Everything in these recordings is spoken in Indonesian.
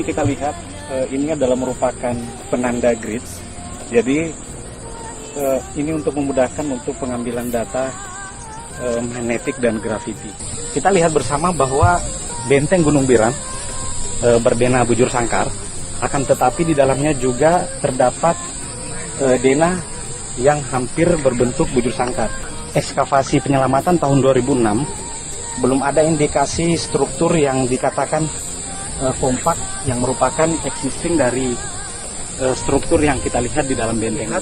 kita lihat ini adalah merupakan penanda grid. Jadi ini untuk memudahkan untuk pengambilan data magnetik dan grafiti. Kita lihat bersama bahwa benteng Gunung Biram berdena bujur sangkar, akan tetapi di dalamnya juga terdapat dena yang hampir berbentuk bujur sangkar. Ekskavasi penyelamatan tahun 2006 belum ada indikasi struktur yang dikatakan kompak yang merupakan existing dari struktur yang kita lihat di dalam benteng.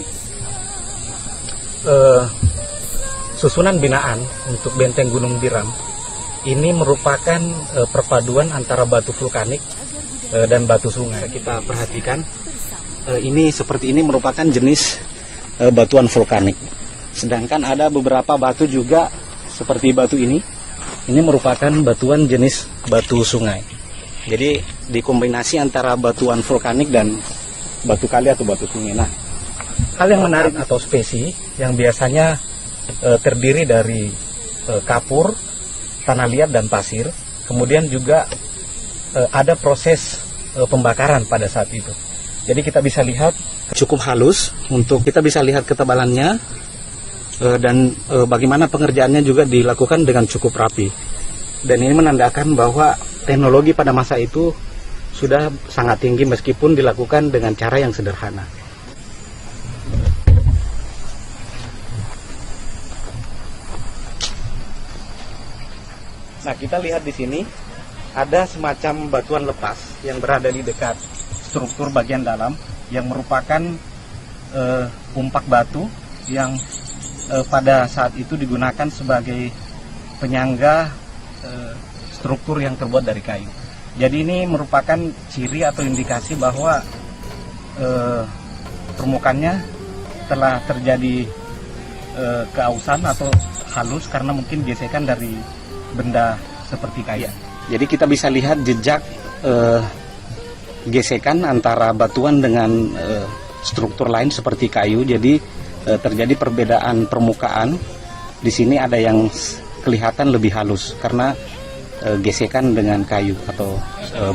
Susunan binaan untuk benteng Gunung Biram ini merupakan perpaduan antara batu vulkanik dan batu sungai. Kita perhatikan ini seperti ini merupakan jenis batuan vulkanik. Sedangkan ada beberapa batu juga seperti batu ini merupakan batuan jenis batu sungai. Jadi dikombinasi antara batuan vulkanik dan batu kali atau batu sungai. Nah, hal yang menarik atau spesi yang biasanya terdiri dari kapur, tanah liat dan pasir. Kemudian juga ada proses pembakaran pada saat itu. Jadi kita bisa lihat cukup halus, untuk kita bisa lihat ketebalannya dan bagaimana pengerjaannya juga dilakukan dengan cukup rapi. Dan ini menandakan bahwa teknologi pada masa itu sudah sangat tinggi meskipun dilakukan dengan cara yang sederhana. Nah, kita lihat di sini ada semacam batuan lepas yang berada di dekat struktur bagian dalam yang merupakan umpak batu yang pada saat itu digunakan sebagai penyangga struktur yang terbuat dari kayu. Jadi ini merupakan ciri atau indikasi bahwa permukaannya telah terjadi keausan atau halus karena mungkin gesekan dari benda seperti kayu. Jadi kita bisa lihat jejak gesekan antara batuan dengan struktur lain seperti kayu. Jadi terjadi perbedaan permukaan. Di sini ada yang kelihatan lebih halus karena gesekan dengan kayu atau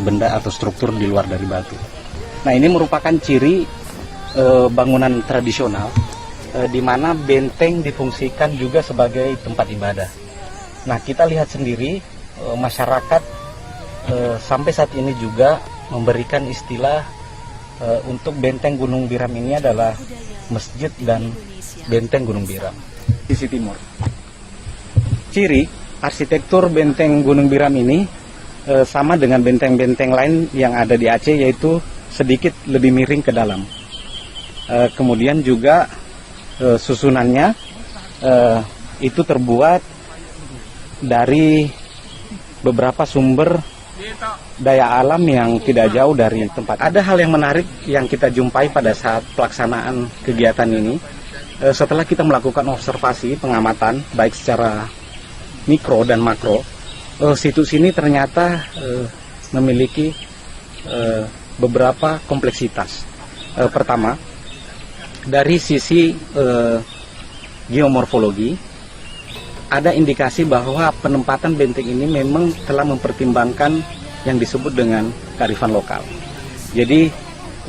benda atau struktur di luar dari batu. Nah, ini merupakan ciri bangunan tradisional di mana benteng difungsikan juga sebagai tempat ibadah. Nah, kita lihat sendiri masyarakat sampai saat ini juga memberikan istilah untuk benteng Gunung Biram ini adalah masjid dan benteng Gunung Biram. Sisi timur. Ciri arsitektur benteng Gunung Biram ini sama dengan benteng-benteng lain yang ada di Aceh, yaitu sedikit lebih miring ke dalam. Kemudian juga susunannya itu terbuat dari beberapa sumber daya alam yang tidak jauh dari tempat. Ada hal yang menarik yang kita jumpai pada saat pelaksanaan kegiatan ini. Setelah kita melakukan observasi, pengamatan, baik secara mikro dan makro, situs ini ternyata memiliki beberapa kompleksitas. Pertama, dari sisi geomorfologi, ada indikasi bahwa penempatan benteng ini memang telah mempertimbangkan yang disebut dengan kearifan lokal. Jadi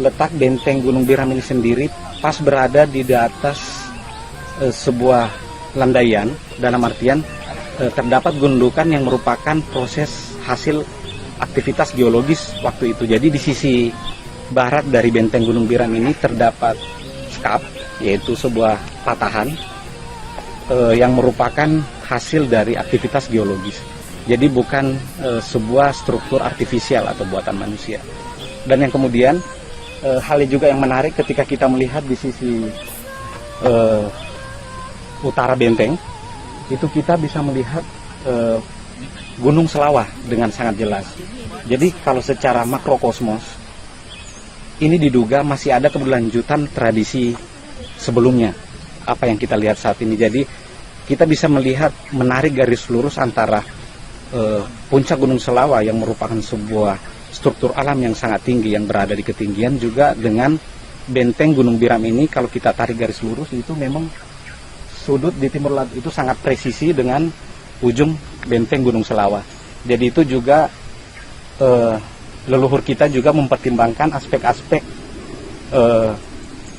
letak benteng Gunung Biram ini sendiri pas berada di atas sebuah landaian, dalam artian terdapat gundukan yang merupakan proses hasil aktivitas geologis waktu itu. Jadi di sisi barat dari benteng Gunung Biram ini terdapat skap, yaitu sebuah patahan yang merupakan hasil dari aktivitas geologis. Jadi bukan sebuah struktur artifisial atau buatan manusia. Dan yang kemudian hal juga yang menarik ketika kita melihat di sisi utara benteng, itu kita bisa melihat Gunung Selawah dengan sangat jelas. Jadi kalau secara makrokosmos, ini diduga masih ada keberlanjutan tradisi sebelumnya, apa yang kita lihat saat ini. Jadi kita bisa melihat menarik garis lurus antara puncak Gunung Selawah yang merupakan sebuah struktur alam yang sangat tinggi yang berada di ketinggian, juga dengan benteng Gunung Biram ini. Kalau kita tarik garis lurus, itu memang sudut di timur laut itu sangat presisi dengan ujung benteng Gunung Selawah. Jadi itu juga leluhur kita juga mempertimbangkan aspek-aspek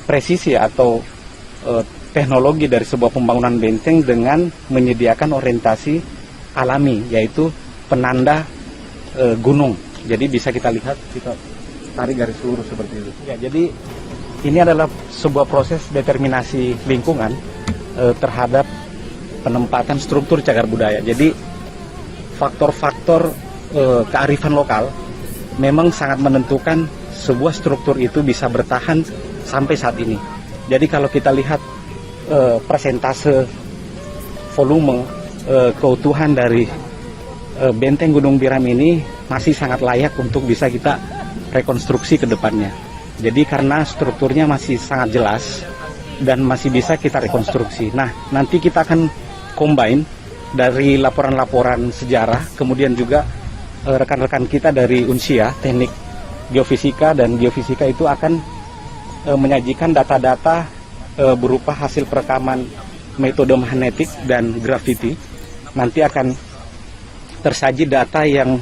presisi atau teknologi dari sebuah pembangunan benteng dengan menyediakan orientasi alami, yaitu penanda gunung. Jadi bisa kita lihat, kita tarik garis lurus seperti itu. Ya, jadi ini adalah sebuah proses determinasi lingkungan terhadap penempatan struktur cagar budaya. Jadi faktor-faktor kearifan lokal memang sangat menentukan sebuah struktur itu bisa bertahan sampai saat ini. Jadi kalau kita lihat persentase volume keutuhan dari benteng Gunung Biram ini masih sangat layak untuk bisa kita rekonstruksi ke depannya. Jadi karena strukturnya masih sangat jelas dan masih bisa kita rekonstruksi. Nah, nanti kita akan combine dari laporan-laporan sejarah, kemudian juga rekan-rekan kita dari Unsia, teknik geofisika dan geofisika itu akan menyajikan data-data berupa hasil perekaman metode magnetik dan grafiti. Nanti akan tersaji data yang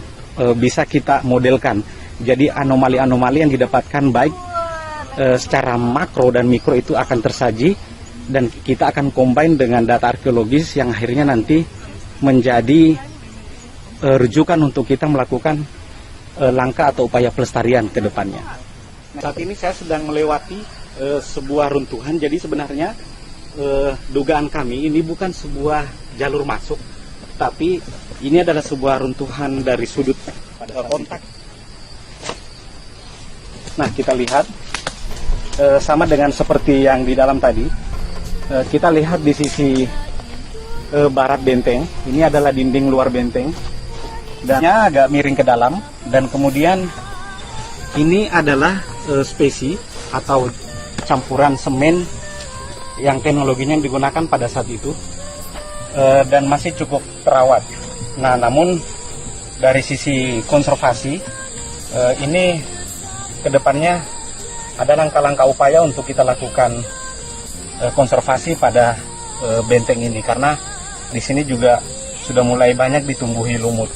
bisa kita modelkan. Jadi anomali-anomali yang didapatkan baik secara makro dan mikro itu akan tersaji, dan kita akan combine dengan data arkeologis yang akhirnya nanti menjadi rujukan untuk kita melakukan langkah atau upaya pelestarian ke depannya. Saat ini saya sedang melewati sebuah runtuhan. Jadi sebenarnya dugaan kami ini bukan sebuah jalur masuk, tapi ini adalah sebuah runtuhan dari sudut pada kontak. Nah, kita lihat sama dengan seperti yang di dalam tadi. Kita lihat di sisi barat benteng, ini adalah dinding luar benteng, dan agak miring ke dalam, dan kemudian ini adalah spesi atau campuran semen yang teknologinya yang digunakan pada saat itu, dan masih cukup terawat. Nah, namun dari sisi konservasi ini kedepannya ada langkah-langkah upaya untuk kita lakukan konservasi pada benteng ini, karena di sini juga sudah mulai banyak ditumbuhi lumut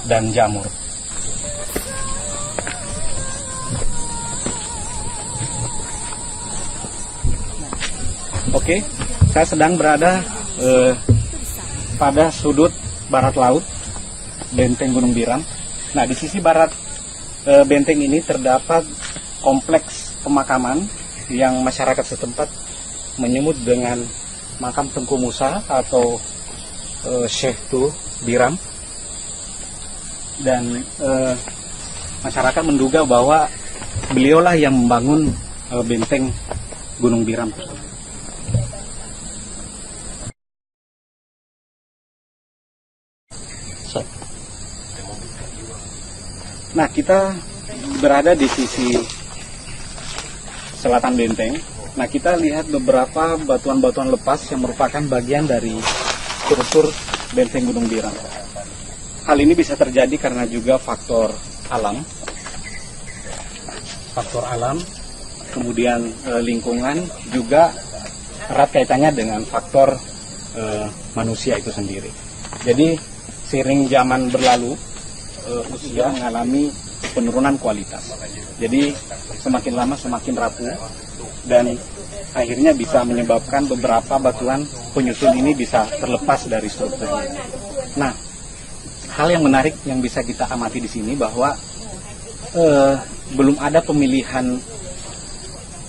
dan jamur. Oke, saya sedang berada pada sudut barat laut benteng Gunung Biram. Nah, di sisi barat benteng ini terdapat kompleks pemakaman yang masyarakat setempat menyebut dengan makam Tengku Musa atau Syekh Tu Biram, dan masyarakat menduga bahwa beliaulah yang membangun benteng Gunung Biram tersebut. Nah, kita berada di sisi selatan benteng. Nah, kita lihat beberapa batuan-batuan lepas yang merupakan bagian dari struktur benteng Gunung Biram. Hal ini bisa terjadi karena juga faktor alam, kemudian lingkungan juga erat kaitannya dengan faktor manusia itu sendiri. Jadi seiring zaman berlalu, usia mengalami penurunan kualitas. Jadi semakin lama semakin rapuh, dan akhirnya bisa menyebabkan beberapa batuan penyusun ini bisa terlepas dari strukturnya. Nah, hal yang menarik yang bisa kita amati di sini bahwa belum ada pemilihan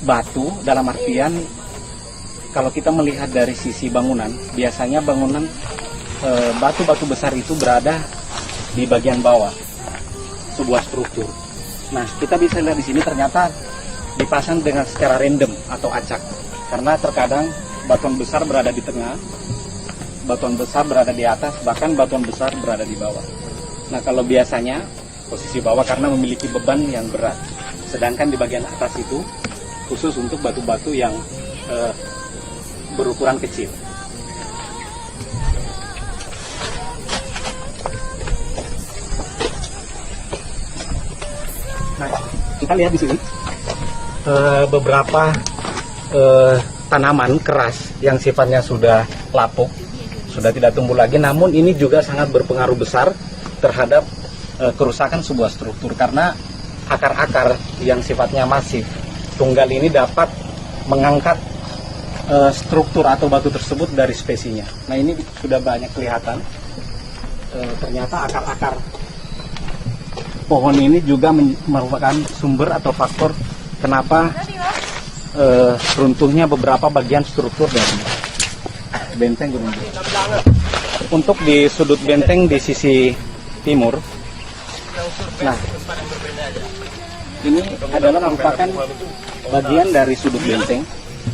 batu, dalam artian kalau kita melihat dari sisi bangunan, biasanya bangunan batu-batu besar itu berada di bagian bawah sebuah struktur. Nah, kita bisa lihat di sini ternyata dipasang dengan secara random atau acak, karena terkadang batuan besar berada di tengah, batuan besar berada di atas, bahkan batuan besar berada di bawah. Nah, kalau biasanya posisi bawah karena memiliki beban yang berat, sedangkan di bagian atas itu khusus untuk batu-batu yang berukuran kecil. Nah, kita lihat di sini beberapa tanaman keras yang sifatnya sudah lapuk, sudah tidak tumbuh lagi, namun ini juga sangat berpengaruh besar terhadap kerusakan sebuah struktur, karena akar-akar yang sifatnya masif tunggal ini dapat mengangkat struktur atau batu tersebut dari spesinya. Nah, ini sudah banyak kelihatan. Ternyata akar-akar pohon ini juga merupakan sumber atau faktor kenapa runtuhnya beberapa bagian struktur dari benteng Gunung Biram. Untuk di sudut benteng di sisi timur, nah ini adalah merupakan bagian dari sudut benteng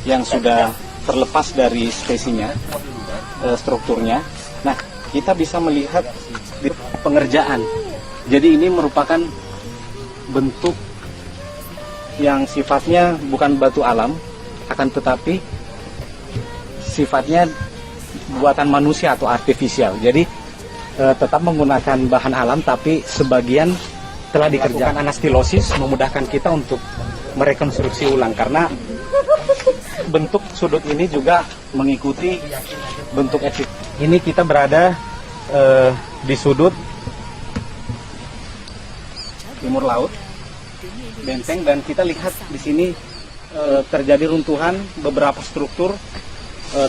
yang sudah terlepas dari spesinya, strukturnya. Nah, kita bisa melihat di pengerjaan. Jadi ini merupakan bentuk yang sifatnya bukan batu alam, akan tetapi sifatnya buatan manusia atau artifisial. Jadi tetap menggunakan bahan alam, tapi sebagian telah dikerjakan anastilosis, memudahkan kita untuk merekonstruksi ulang, karena bentuk sudut ini juga mengikuti bentuk etik. Ini kita berada di sudut timur laut benteng, dan kita lihat di sini terjadi runtuhan, beberapa struktur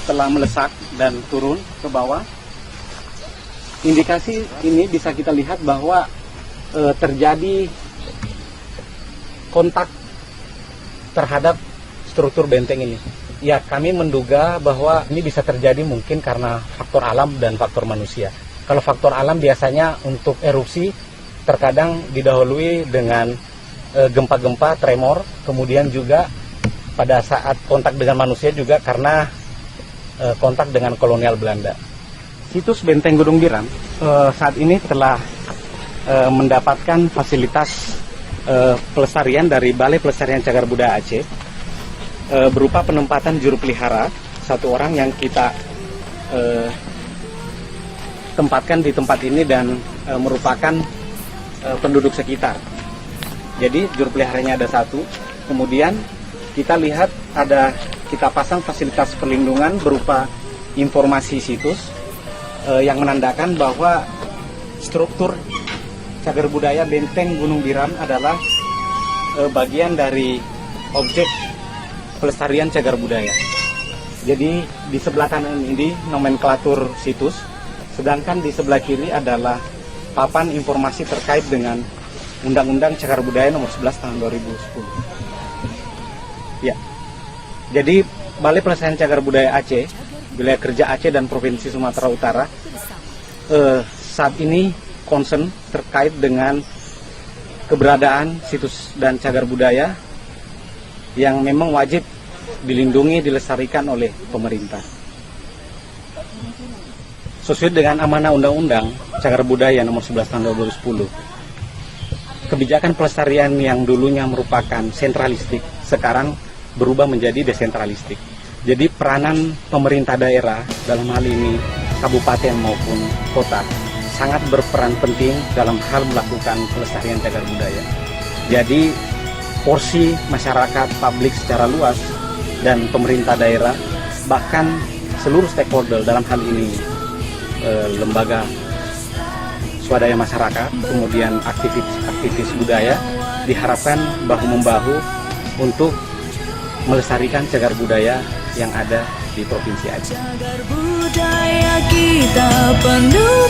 telah melesak dan turun ke bawah. Indikasi ini bisa kita lihat bahwa terjadi kontak terhadap struktur benteng ini. Ya, kami menduga bahwa ini bisa terjadi mungkin karena faktor alam dan faktor manusia. Kalau faktor alam biasanya untuk erupsi terkadang didahului dengan gempa-gempa, tremor, kemudian juga pada saat kontak dengan manusia juga karena kontak dengan kolonial Belanda. Situs Benteng Gunung Biram saat ini telah mendapatkan fasilitas pelestarian dari Balai Pelestarian Cagar Budaya Aceh, berupa penempatan juru pelihara, satu orang yang kita tempatkan di tempat ini dan merupakan penduduk sekitar. Jadi juru peliharanya ada satu. Kemudian kita lihat kita pasang fasilitas perlindungan berupa informasi situs yang menandakan bahwa struktur cagar budaya Benteng Gunung Biram adalah bagian dari objek pelestarian cagar budaya. Jadi di sebelah kanan ini nomenklatur situs, sedangkan di sebelah kiri adalah papan informasi terkait dengan Undang-Undang Cagar Budaya Nomor 11 Tahun 2010. Ya. Jadi Balai Pelestarian Cagar Budaya Aceh, Wilayah Kerja Aceh dan Provinsi Sumatera Utara saat ini concern terkait dengan keberadaan situs dan cagar budaya yang memang wajib dilindungi, dilestarikan oleh pemerintah. Sesuai dengan amanah Undang-Undang Cagar Budaya Nomor 11 Tahun 2010, kebijakan pelestarian yang dulunya merupakan sentralistik sekarang berubah menjadi desentralistik. Jadi peranan pemerintah daerah dalam hal ini kabupaten maupun kota sangat berperan penting dalam hal melakukan pelestarian cagar budaya. Jadi porsi masyarakat, publik secara luas, dan pemerintah daerah, bahkan seluruh stakeholder dalam hal ini lembaga swadaya masyarakat, kemudian aktivis budaya, diharapkan bahu-membahu untuk melestarikan cagar budaya yang ada di Provinsi Aceh. Cagar budaya kita penuh